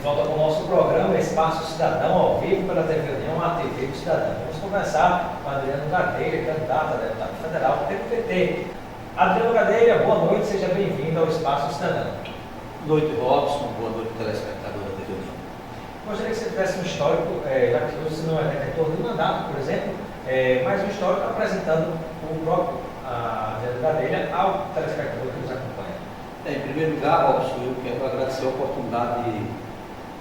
volta com o nosso programa Espaço Cidadão, ao vivo pela TV União, a TV do Cidadão. Vamos conversar com Adriano Gadelha, candidato a deputado federal pelo PT. Adriano Gadelha, boa noite, seja bem-vindo ao Espaço Cidadão. Boa noite, Robson. Boa noite, telespectador da TV União. Gostaria que você tivesse um histórico, já que você não é detentor de mandato, por exemplo, mas um histórico apresentando o próprio Adriano Gadelha ao telespectador que nos acompanha. Em primeiro lugar, Robson, eu quero agradecer a oportunidade,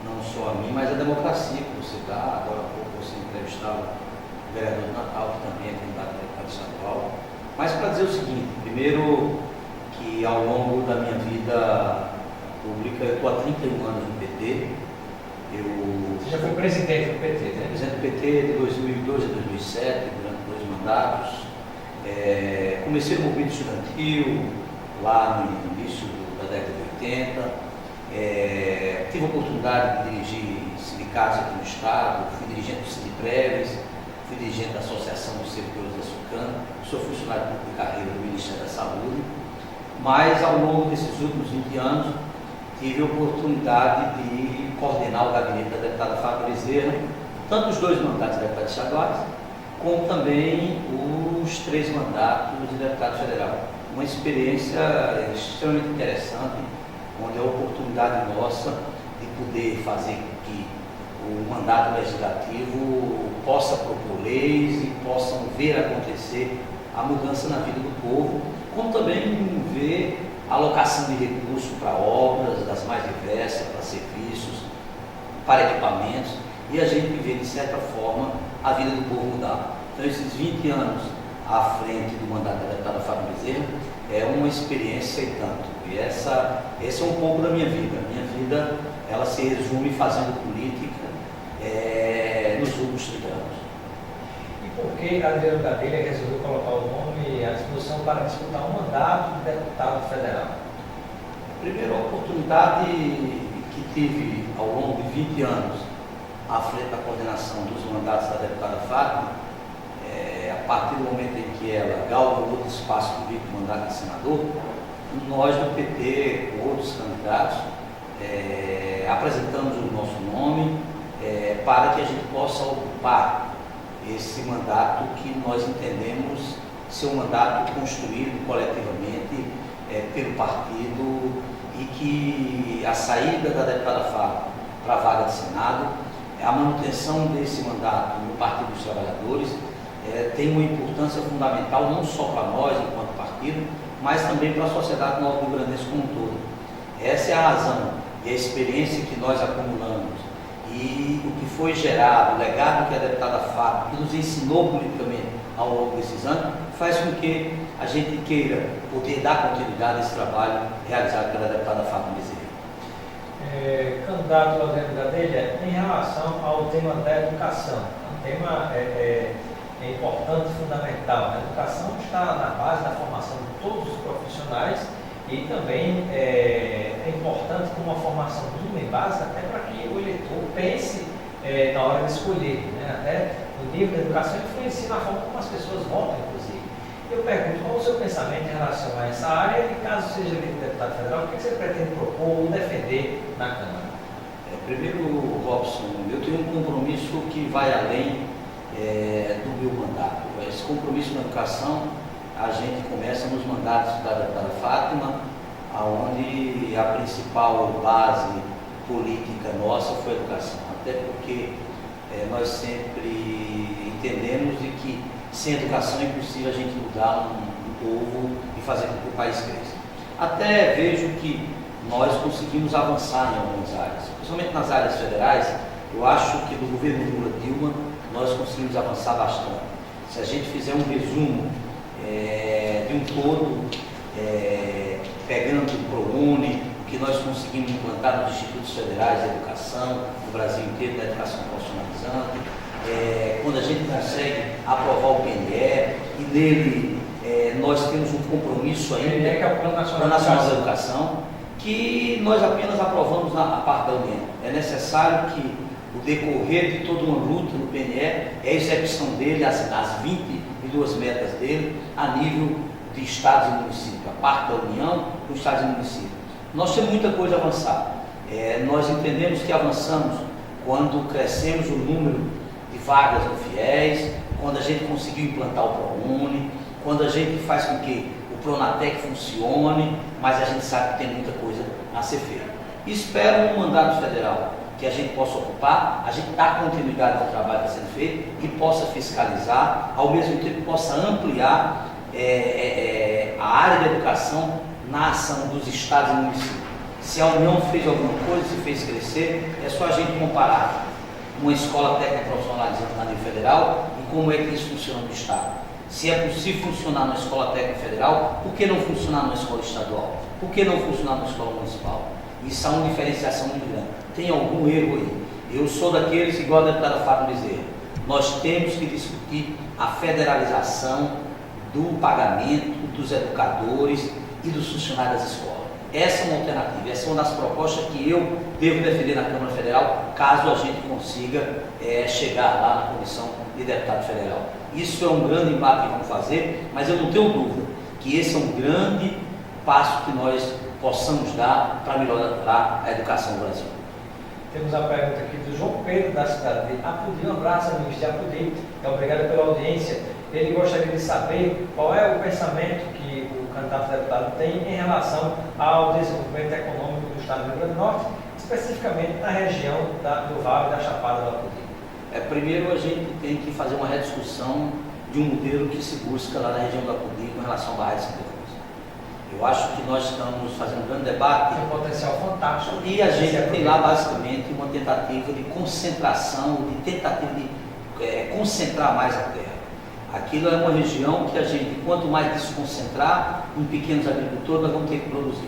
não só a mim, mas a democracia que você dá. Agora há pouco você entrevistava o vereador de Natal, que também é candidato a deputado estadual. Mas para dizer o seguinte, primeiro que ao longo da minha vida pública, eu estou há 31 anos no PT. Você já foi presidente do PT, né? Presidente do PT de 2002 a 2007, durante 2 mandatos. Comecei no movimento estudantil, lá no início da década de 80. Tive a oportunidade de dirigir sindicatos aqui no Estado, fui dirigente do Sindipreves, fui dirigente da Associação dos Servidores da SUCAM, sou funcionário público de carreira do Ministério da Saúde, mas ao longo desses últimos 20 anos tive a oportunidade de coordenar o gabinete da deputada Fátima Bezerra, tanto os 2 mandatos de deputado estaduais, como também os 3 mandatos de deputado federal. Uma experiência extremamente interessante, onde é a oportunidade nossa de poder fazer com que o mandato legislativo possa propor leis e possam ver acontecer a mudança na vida do povo, como também ver a alocação de recursos para obras das mais diversas, para serviços, para equipamentos, e a gente ver, de certa forma, a vida do povo mudar. Então, esses 20 anos à frente do mandato da deputada Fátima Bezerra é uma experiência e tanto. E esse é um pouco da minha vida. A minha vida, ela se resume fazendo política nos últimos 30 anos. E por que Adriano Gadelha resolveu colocar o nome à disposição para disputar um mandato de deputado federal? Primeiro, a oportunidade que tive ao longo de 20 anos à frente da coordenação dos mandatos da deputada Fátima, a partir do momento em que ela galgou outro espaço do mandato de senador, nós do PT, com outros candidatos, apresentamos o nosso nome para que a gente possa ocupar esse mandato que nós entendemos ser um mandato construído coletivamente pelo partido, e que a saída da deputada Fátima para a vaga de Senado, a manutenção desse mandato no Partido dos Trabalhadores, tem uma importância fundamental não só para nós enquanto partido, mas também para a sociedade norte-rio-grandense como um todo. Essa é a razão e a experiência que nós acumulamos e o que foi gerado, o legado que a deputada Fátima, que nos ensinou politicamente ao longo desses anos, faz com que a gente queira poder dar continuidade a esse trabalho realizado pela deputada Fátima Bezerra. Candidato Adriano Gadelha, em relação ao tema da educação, um tema importante e fundamental. A educação está na base da formação de todos os profissionais e também é importante como uma formação mínima e básica até para que o eleitor pense na hora de escolher, né? Até o nível da educação influencia na forma como as pessoas votam, inclusive. Eu pergunto, qual o seu pensamento em relação a essa área e, caso seja eleito deputado federal, o que você pretende propor ou defender na Câmara? Primeiro, Robson, eu tenho um compromisso que vai além do meu mandato. Esse compromisso na educação, a gente começa nos mandatos da deputada Fátima, onde a principal base política nossa foi a educação. Até porque nós sempre entendemos de que sem educação é impossível a gente mudar um povo e fazer com que o país cresça. Até vejo que nós conseguimos avançar em algumas áreas, principalmente nas áreas federais. Eu acho que do governo Lula Dilma nós conseguimos avançar bastante. Se a gente fizer um resumo de um todo, pegando o ProUni, o que nós conseguimos implantar nos institutos federais de educação, no Brasil inteiro, da educação profissionalizante, quando a gente consegue aprovar o PNE, e nele nós temos um compromisso ainda, que é o Plano Nacional da Educação, que nós apenas aprovamos a parte da União. É necessário que o decorrer de toda uma luta no PNE é a execução dele, as 22 metas dele, a nível de estados e municípios, a parte da União, dos estados e municípios. Nós temos muita coisa a avançar. Nós entendemos que avançamos quando crescemos o número de vagas no FIES, quando a gente conseguiu implantar o ProUni, quando a gente faz com que o Pronatec funcione, mas a gente sabe que tem muita coisa a ser feita. Espero um mandato federal que a gente possa ocupar, a gente dá continuidade ao trabalho que está sendo feito e possa fiscalizar, ao mesmo tempo possa ampliar a área da educação na ação dos estados e municípios. Se a União fez alguma coisa, se fez crescer, é só a gente comparar uma escola técnica profissionalizante na nível federal e como é que isso funciona no estado. Se é possível funcionar na escola técnica federal, por que não funcionar na escola estadual? Por que não funcionar na escola municipal? Isso é uma diferenciação muito grande. Tem algum erro aí? Eu sou daqueles, igual a deputada Fátima Bezerra, nós temos que discutir a federalização do pagamento dos educadores e dos funcionários das escolas. Essa é uma alternativa, essa é uma das propostas que eu devo defender na Câmara Federal, caso a gente consiga chegar lá na Comissão de Deputado Federal. Isso é um grande embate que vamos fazer, mas eu não tenho dúvida que esse é um grande passo que nós possamos dar para melhorar a educação no Brasil. Temos a pergunta aqui do João Pedro, da cidade de Apodi. Um abraço, amigos de Apodi. Obrigado pela audiência. Ele gostaria de saber qual é o pensamento que o candidato a deputado tem em relação ao desenvolvimento econômico do estado do Rio Grande do Norte, especificamente na região do Vale da Chapada do Apodi. Primeiro, a gente tem que fazer uma rediscussão de um modelo que se busca lá na região do Apodi com relação ao Barra de Santa Cruz. Eu acho que nós estamos fazendo um grande debate. Tem um potencial fantástico. E a gente tem lá basicamente uma tentativa de concentração, de tentativa de concentrar mais a terra. Aquilo é uma região que a gente, quanto mais desconcentrar em pequenos agricultores, nós vamos ter que produzir.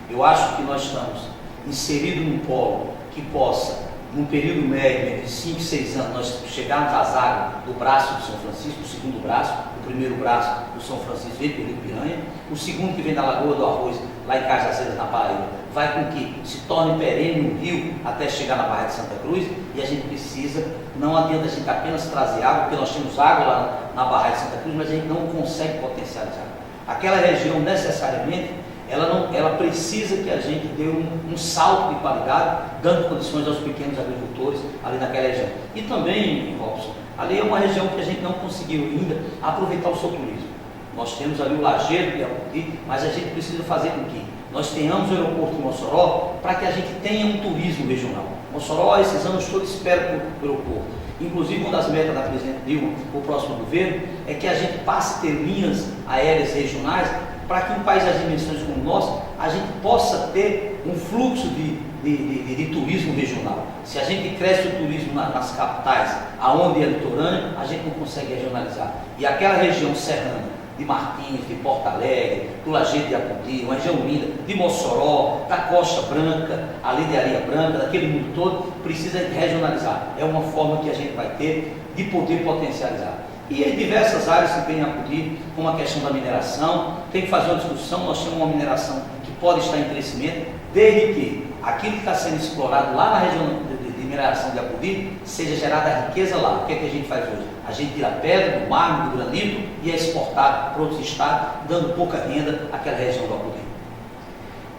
Eu acho que nós estamos inseridos num polo que possa, num período médio de 5, 6 anos, nós chegarmos às águas do braço do São Francisco, o segundo braço, o primeiro braço do São Francisco vem pelo Rio Piranha, o segundo que vem da Lagoa do Arroz, lá em Cajazeiras, na Paraíba, vai com que se torne perene um rio até chegar na Barra de Santa Cruz, e a gente precisa, não adianta a gente apenas trazer água, porque nós temos água lá na Barra de Santa Cruz, mas a gente não consegue potencializar. Aquela região necessariamente, ela precisa que a gente dê um salto de qualidade, dando condições aos pequenos agricultores ali naquela região. E também, Robson, ali é uma região que a gente não conseguiu ainda aproveitar o seu turismo. Nós temos ali o Lajedo de Apodi, mas a gente precisa fazer com que nós tenhamos o aeroporto de Mossoró para que a gente tenha um turismo regional. Mossoró, esses anos todos, espera por aeroporto. Inclusive, uma das metas da presidente Dilma, para o próximo governo, é que a gente passe a ter linhas aéreas regionais para que um país das dimensões como o nosso, a gente possa ter um fluxo de turismo regional. Se a gente cresce o turismo nas capitais, aonde é litorâneo, a gente não consegue regionalizar. E aquela região serrana, de Martins, de Porto Alegre, do Lajedo de Apodi, uma região linda, de Mossoró, da Costa Branca, ali de Areia Branca, daquele mundo todo, precisa regionalizar. É uma forma que a gente vai ter de poder potencializar. E em diversas áreas que vem a Apodi, como a questão da mineração, tem que fazer uma discussão. Nós temos uma mineração que pode estar em crescimento, desde que aquilo que está sendo explorado lá na região de mineração de Apodi seja gerada riqueza lá. O que é que a gente faz hoje? A gente tira a pedra, do mármore, do granito e é exportado para outros estados, dando pouca renda àquela região do Apodi.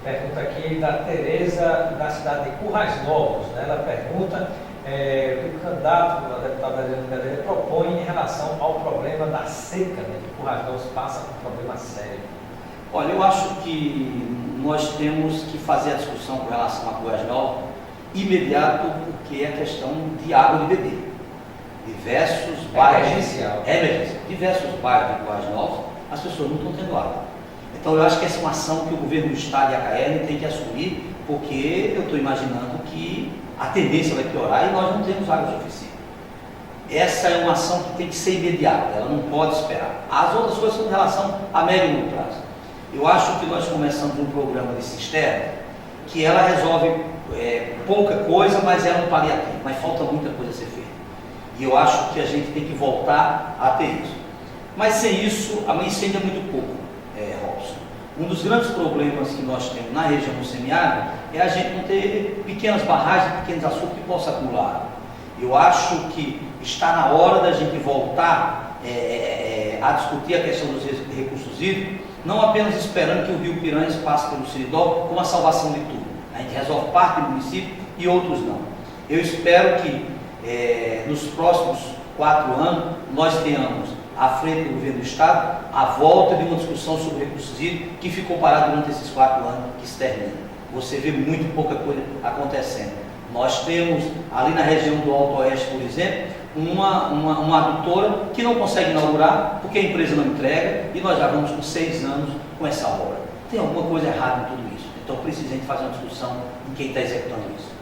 Pergunta aqui da Tereza, da cidade de Currais Novos. Né? Ela pergunta o que o candidato, a deputada Adriana Gadelha, propõe em relação ao problema da seca, né? Que Currais Novos passa por um problema sério. Olha, eu acho que nós temos que fazer a discussão com relação a Currais Novos imediato, porque é questão de água de beber. Diversos bairros, diversos bairros de Currais Novos, as pessoas não estão tendo água. Então eu acho que essa é uma ação que o governo do estado e a CAERN tem que assumir, porque eu estou imaginando que a tendência vai piorar e nós não temos água suficiente. Essa é uma ação que tem que ser imediata, ela não pode esperar. As outras coisas são em relação a médio e longo prazo. Eu acho que nós começamos um programa de cisterna que ela resolve pouca coisa, mas é um paliativo, mas falta muita coisa a ser feita. E eu acho que a gente tem que voltar a ter isso. Mas sem isso, a incêndio é muito pouco, Robson. Um dos grandes problemas que nós temos na região do semiárido é a gente não ter pequenas barragens, pequenos açudes que possam acumular. Eu acho que está na hora da gente voltar a discutir a questão dos recursos hídricos, não apenas esperando que o rio Piranhas passe pelo Seridó como a salvação de tudo. A gente resolve parte do município e outros não. Eu espero que nos próximos 4 anos nós tenhamos, à frente do governo do Estado, a volta de uma discussão sobre recursos hídricos que ficou parado durante esses 4 anos que se termina. Você vê muito pouca coisa acontecendo. Nós temos, ali na região do Alto Oeste, por exemplo, uma adutora que não consegue inaugurar porque a empresa não entrega e nós já vamos com 6 anos com essa obra. Tem alguma coisa errada em tudo isso. Então precisamos fazer uma discussão em quem está executando isso.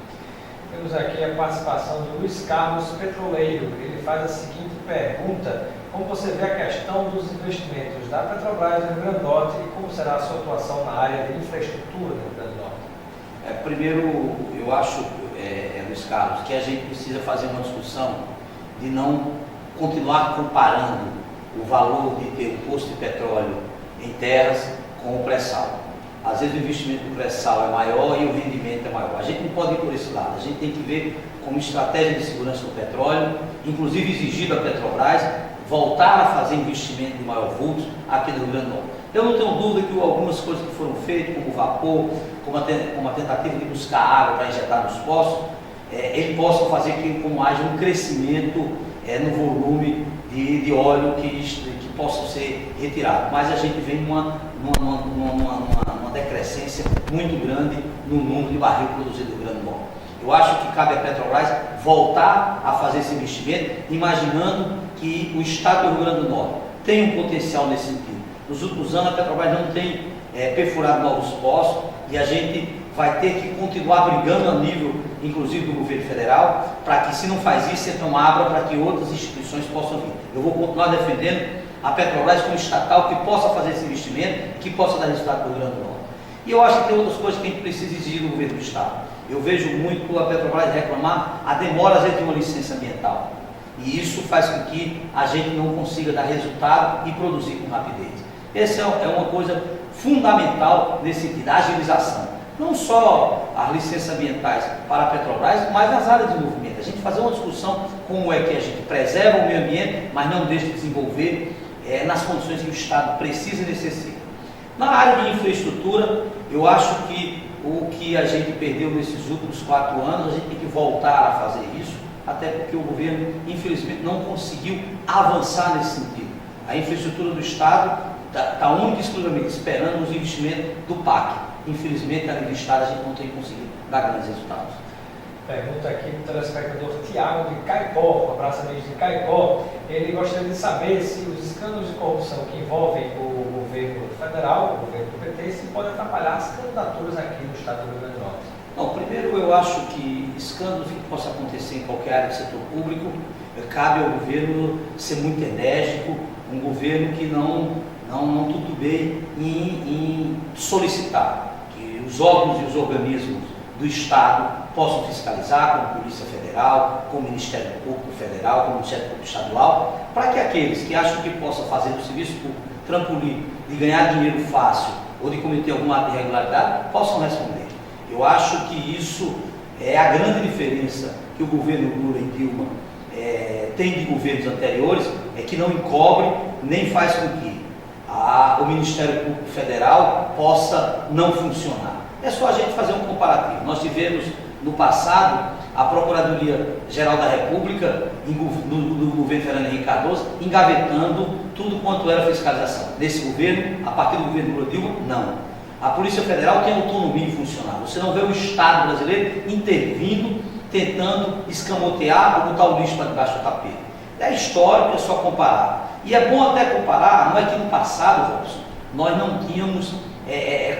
Temos aqui a participação de Luiz Carlos Petroleiro. Ele faz a seguinte pergunta: como você vê a questão dos investimentos da Petrobras no Rio Grande do Norte e como será a sua atuação na área de infraestrutura do Rio Grande do Norte? Primeiro, eu acho, Luiz Carlos, que a gente precisa fazer uma discussão de não continuar comparando o valor de ter um posto de petróleo em terras com o pré-sal. Às vezes o investimento do pré-sal é maior e o rendimento é maior. A gente não pode ir por esse lado. A gente tem que ver como estratégia de segurança do petróleo, inclusive exigir da Petrobras voltar a fazer investimento de maior vulto aqui no Rio Grande do Norte. Eu não tenho dúvida que algumas coisas que foram feitas, como o vapor, como a tentativa de buscar água para injetar nos poços, ele possa fazer com haja um crescimento no volume de óleo que possa ser retirado. Mas a gente vem numa decrescência muito grande no número de barril produzido no Rio Grande do Norte. Eu acho que cabe à Petrobras voltar a fazer esse investimento, imaginando que o Estado do Rio Grande do Norte tem um potencial nesse sentido. Nos últimos anos a Petrobras não tem perfurado novos poços e a gente vai ter que continuar brigando a nível, inclusive do governo federal, para que, se não faz isso, então abra para que outras instituições possam vir. Eu vou continuar defendendo a Petrobras como estatal que possa fazer esse investimento, que possa dar resultado para o Rio Grande do Norte. E eu acho que tem outras coisas que a gente precisa exigir do governo do Estado. Eu vejo muito a Petrobras reclamar a demora às vezes de uma licença ambiental. E isso faz com que a gente não consiga dar resultado e produzir com rapidez. Essa é uma coisa fundamental nesse sentido, a agilização. Não só as licenças ambientais para a Petrobras, mas nas áreas de desenvolvimento. A gente fazer uma discussão como é que a gente preserva o meio ambiente, mas não deixa de desenvolver nas condições que o Estado precisa e necessita. Na área de infraestrutura, eu acho que o que a gente perdeu nesses últimos 4 anos, a gente tem que voltar a fazer isso, até porque o governo, infelizmente, não conseguiu avançar nesse sentido. A infraestrutura do Estado está única e exclusivamente esperando os investimentos do PAC. Infelizmente, a nível do Estado, a gente não tem conseguido dar grandes resultados. Pergunta aqui do telespectador Tiago de Caicó, um abraço amigos de Caicó. Ele gostaria de saber se os escândalos de corrupção que envolvem o governo federal, o governo do PT, se podem atrapalhar as candidaturas aqui no estado do Rio Grande do Norte. Bom, primeiro eu acho que escândalos que possam acontecer em qualquer área do setor público, cabe ao governo ser muito enérgico, um governo que não tutubeie em solicitar que os órgãos e os organismos do Estado possam fiscalizar, como a Polícia Federal, como o Ministério Público Federal, como o Ministério Público Estadual, para que aqueles que acham que possam fazer do serviço público trampolim de ganhar dinheiro fácil ou de cometer alguma ato de irregularidade, possam responder. Eu acho que isso é a grande diferença que o governo Lula e Dilma tem de governos anteriores, é que não encobre nem faz com que o Ministério Público Federal possa não funcionar. É só a gente fazer um comparativo. Nós tivemos no passado a Procuradoria-Geral da República, no governo Fernando Henrique Cardoso, engavetando tudo quanto era fiscalização. Nesse governo, a partir do governo Lula Dilma, não. A Polícia Federal tem autonomia de funcionar. Você não vê o Estado brasileiro intervindo, tentando escamotear ou botar o lixo para debaixo do tapete. É histórico, é só comparar. E é bom até comparar, não é que no passado, Robson, nós não tínhamos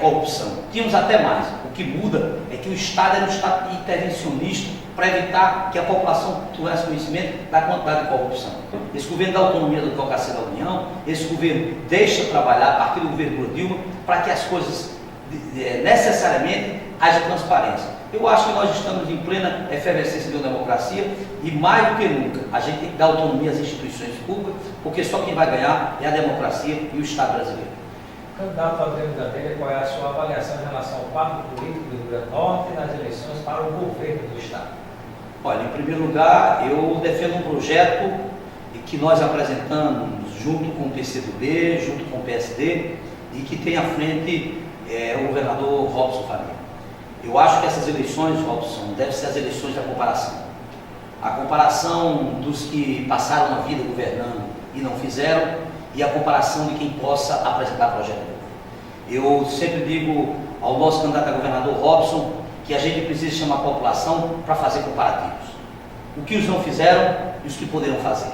corrupção. Tínhamos até mais. O que muda é que o Estado era um Estado intervencionista para evitar que a população tivesse conhecimento da quantidade de corrupção. Esse governo dá autonomia da Advocacia da União, esse governo deixa trabalhar a partir do governo Lula Dilma para que as coisas necessariamente haja transparência. Eu acho que nós estamos em plena efervescência da democracia e mais do que nunca a gente tem que dar autonomia às instituições públicas, porque só quem vai ganhar é a democracia e o Estado brasileiro. Candidato Adriano Gadelha, qual é a sua avaliação em relação ao quadro político do Rio Grande do Norte nas eleições para o governo do Estado? Olha, em primeiro lugar, eu defendo um projeto que nós apresentamos junto com o PCdoB, junto com o PSD, e que tem à frente o governador Robson Faria. Eu acho que essas eleições, Robson, devem ser as eleições da comparação. A comparação dos que passaram a vida governando e não fizeram, e a comparação de quem possa apresentar projeto novo. Eu sempre digo ao nosso candidato a governador, Robson, que a gente precisa chamar a população para fazer comparativos. O que os não fizeram e os que poderão fazer.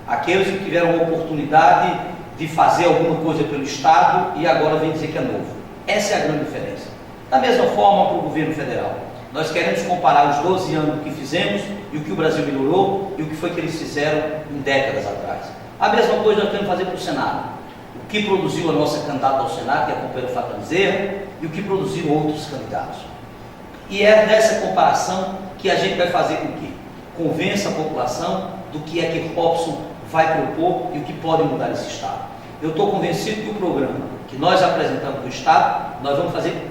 Aqueles que tiveram a oportunidade de fazer alguma coisa pelo Estado e agora vem dizer que é novo. Essa é a grande diferença. Da mesma forma para o governo federal. Nós queremos comparar os 12 anos do que fizemos e o que o Brasil melhorou e o que foi que eles fizeram em décadas atrás. A mesma coisa nós temos que fazer para o Senado. O que produziu a nossa candidata ao Senado, que é a companheira Fátima Bezerra, e o que produziram outros candidatos. E é nessa comparação que a gente vai fazer com que convença a população do que é que Robson vai propor e o que pode mudar esse Estado. Eu estou convencido que o programa que nós apresentamos para o Estado, nós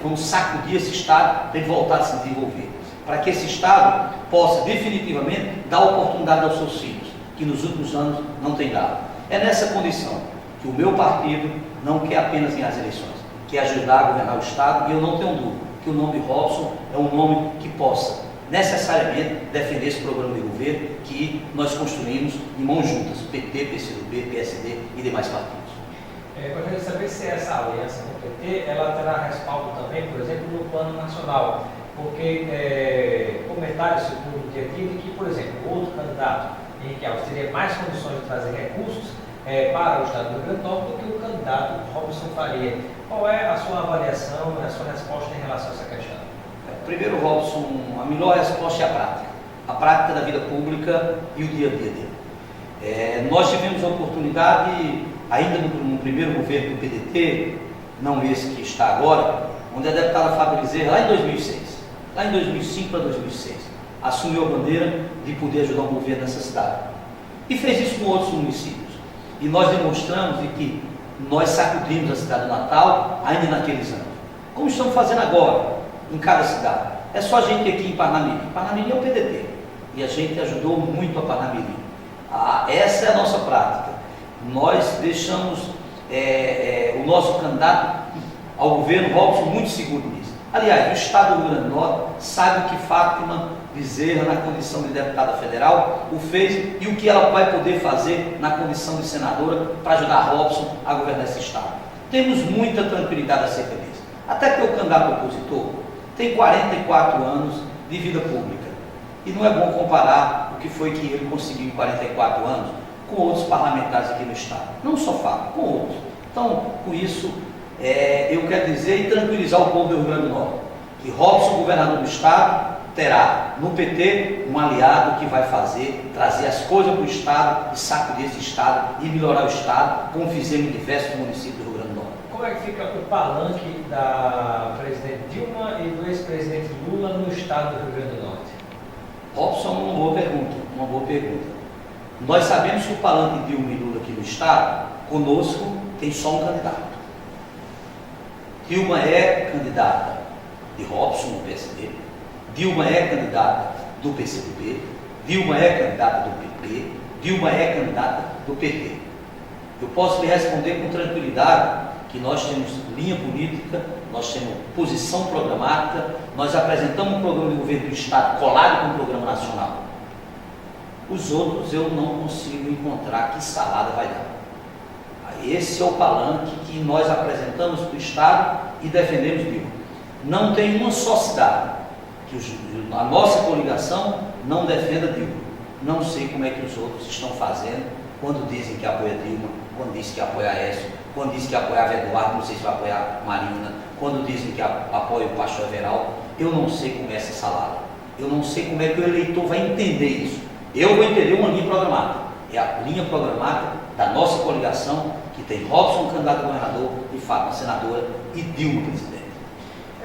vamos sacudir esse Estado para ele voltar a se desenvolver. Para que esse Estado possa definitivamente dar oportunidade aos seus filhos, que nos últimos anos não tem dado. É nessa condição que o meu partido não quer apenas ganhar as eleições, quer ajudar a governar o Estado, e eu não tenho dúvida que o nome Robson é um nome que possa necessariamente defender esse programa de governo que nós construímos em mãos juntas, PT, PCdoB, PSD e demais partidos. Gostaria de saber se essa aliança com o PT, ela terá respaldo também, por exemplo, no plano nacional, porque comentários circulam no dia a dia de que, por exemplo, outro candidato, Henrique Alves, teria mais condições de trazer recursos para o Estado do Rio Grande do Norte do que o candidato Robson Faria. Qual é a sua avaliação, a sua resposta em relação a essa questão? Primeiro, Robson, a melhor resposta é a prática da vida pública e o dia a dia dele. Nós tivemos a oportunidade, ainda no primeiro governo do PDT, não esse que está agora, onde a deputada Fátima Bezerra, lá em 2006, lá em 2005 para 2006, assumiu a bandeira de poder ajudar o governo nessa cidade. E fez isso com outros municípios. E nós demonstramos de que nós sacudimos a cidade do Natal ainda naqueles anos. Como estamos fazendo agora, em cada cidade. É só a gente aqui em Parnamirim. Parnamirim é o PDT. E a gente ajudou muito a Parnamirim. Essa é a nossa prática. Nós deixamos o nosso candidato ao governo, Robson, muito seguro nisso. Aliás, o Estado do Rio Grande do Norte sabe o que Fátima Bezerra, na condição de deputada federal, o fez e o que ela vai poder fazer na condição de senadora para ajudar Robson a governar esse Estado. Temos muita tranquilidade acerca disso. Até que o candidato opositor tem 44 anos de vida pública. E não é bom comparar o que foi que ele conseguiu em 44 anos com outros parlamentares aqui no Estado. Não só Fábio, com outros. Então, com isso, eu quero dizer e tranquilizar o povo do Rio Grande do Norte, que Robson, governador do Estado, terá no PT um aliado que vai trazer as coisas para o Estado e sacudir esse Estado e melhorar o Estado, como fizemos em diversos municípios do Rio Grande do Norte. Como é que fica o palanque da presidente Dilma e do ex-presidente Lula no Estado do Rio Grande do Norte? Robson, uma boa pergunta. Nós sabemos que o palanque de Dilma e Lula aqui no Estado, conosco, tem só um candidato. Dilma é candidata de Robson no PSD, Dilma é candidata do PCdoB, Dilma é candidata do PP, Dilma é candidata do PT. Eu posso lhe responder com tranquilidade que nós temos linha política, nós temos posição programática, nós apresentamos um programa de governo do Estado colado com o programa nacional. Os outros eu não consigo encontrar que salada vai dar. Esse é o palanque que nós apresentamos para o Estado e defendemos Dilma. Não tem uma só cidade que a nossa coligação não defenda Dilma. Não sei como é que os outros estão fazendo quando dizem que apoia Dilma, quando dizem que apoia Aécio, quando dizem que apoia Eduardo, não sei se vai apoiar Marina, quando dizem que apoia o pastor Everaldo. Eu não sei como é essa salada. Eu não sei como é que o eleitor vai entender isso. Eu vou entender uma linha programática. É a linha programática da nossa coligação, que tem Robson, candidato a governador, e Fátima, senadora, e Dilma, presidente.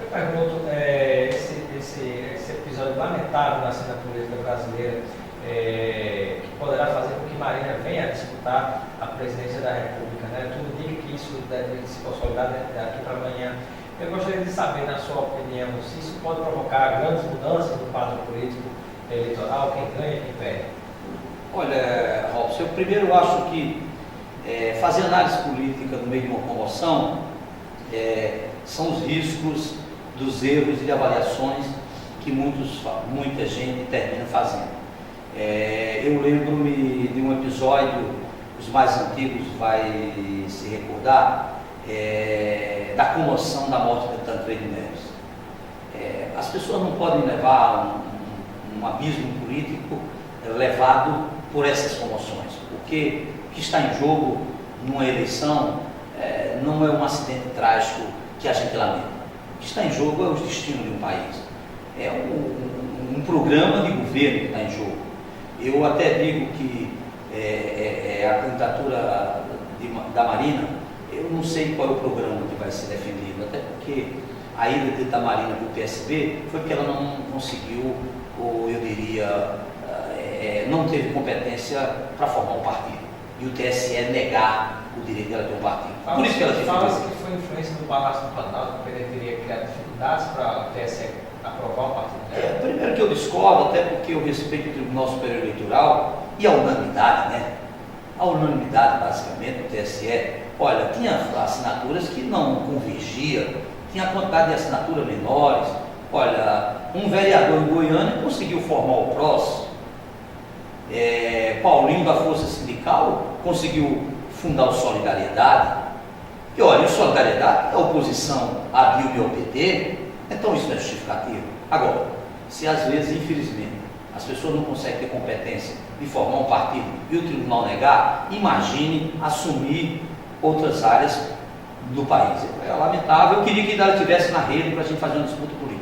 Eu pergunto, esse episódio lamentável na cena política brasileira, que poderá fazer com que Marina venha a disputar a presidência da República, né? Tudo indica que isso deve se consolidar daqui para amanhã. Eu gostaria de saber, na sua opinião, se isso pode provocar grandes mudanças no quadro político eleitoral, quem ganha e quem perde. Olha, Robson, eu primeiro acho que fazer análise política no meio de uma comoção são os riscos dos erros e de avaliações que muita gente termina fazendo. Eu lembro-me de um episódio, os mais antigos vai se recordar, da comoção da morte de Tancredo Neves. As pessoas não podem levar um abismo político levado por essas comoções, porque o que está em jogo numa eleição não é um acidente trágico que a gente lamenta. O que está em jogo é o destino de um país. É um programa de governo que está em jogo. Eu até digo que a candidatura da Marina, eu não sei qual é o programa que vai ser defendido, até porque a ida da Marina para o PSB foi porque ela não conseguiu, ou eu diria, não teve competência para formar um partido. E o TSE negar o direito dela ter um partido. Por isso que ela fala-se que foi influência do Palácio do Planalto, que ele teria criado dificuldades para o TSE aprovar o partido. Primeiro que eu discordo, até porque eu respeito o Tribunal Superior Eleitoral e a unanimidade, né? A unanimidade, basicamente, do TSE, olha, tinha assinaturas que não convergiam, tinha quantidade de assinaturas menores. Olha, um vereador em Goiânia conseguiu formar o PROS, Paulinho da Força Sindical conseguiu fundar o Solidariedade. E olha, o Solidariedade é oposição à Dilma e ao PT, então isso não é justificativo. Agora, se às vezes, infelizmente, as pessoas não conseguem ter competência de formar um partido e o tribunal negar, imagine assumir outras áreas do país. É lamentável, eu queria que ela estivesse na rede para a gente fazer uma disputa política.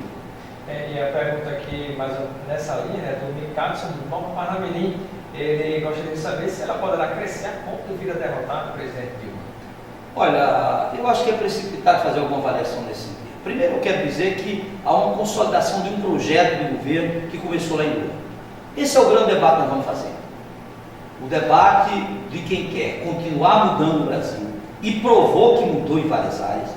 E a pergunta aqui, mais nessa linha, do Micadson do Palma Parnamirim, ele gostaria de saber se ela poderá crescer a ponto de vir a derrotar o presidente Dilma. Olha, eu acho que é precipitado fazer alguma avaliação nesse sentido. Primeiro, eu quero dizer que há uma consolidação de um projeto de governo que começou lá em Lula. Esse é o grande debate que nós vamos fazer. O debate de quem quer continuar mudando o Brasil e provou que mudou em várias áreas,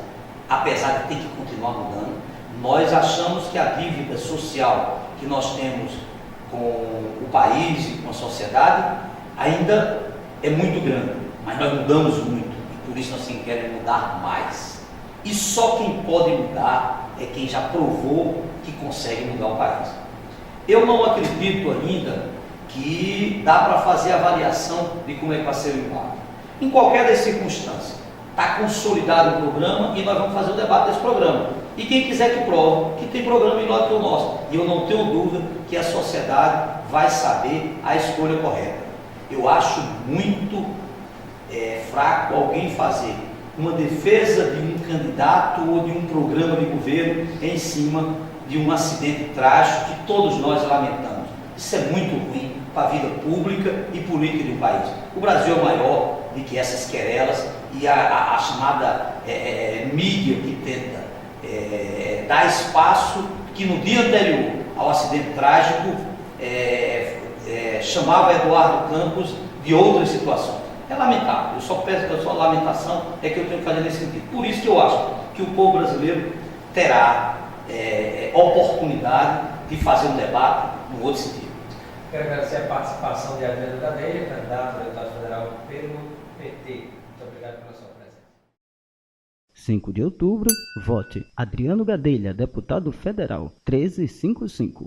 apesar de ter que continuar mudando. Nós achamos que a dívida social que nós temos com o país e com a sociedade ainda é muito grande, mas nós mudamos muito e por isso nós queremos mudar mais. E só quem pode mudar é quem já provou que consegue mudar o país. Eu não acredito ainda que dá para fazer avaliação de como é que vai ser o impacto. Em qualquer das circunstâncias, está consolidado o programa e nós vamos fazer o debate desse programa. E quem quiser que prove que tem programa melhor que o nosso. E eu não tenho dúvida que a sociedade vai saber a escolha correta. Eu acho muito fraco alguém fazer uma defesa de um candidato ou de um programa de governo em cima de um acidente trágico que todos nós lamentamos. Isso é muito ruim para a vida pública e política de um país. O Brasil é maior do que essas querelas e a chamada mídia que tenta dar espaço, que no dia anterior ao acidente trágico chamava Eduardo Campos de outras situações. É lamentável, eu só peço que a sua lamentação é que eu tenho que fazer nesse sentido. Por isso que eu acho que o povo brasileiro terá oportunidade de fazer um debate no outro sentido. Quero agradecer a participação de Adriano Gadelha, candidato a deputado federal pelo PT. Muito obrigado pela sua presença. 5 de outubro, vote Adriano Gadelha, deputado federal, 1355.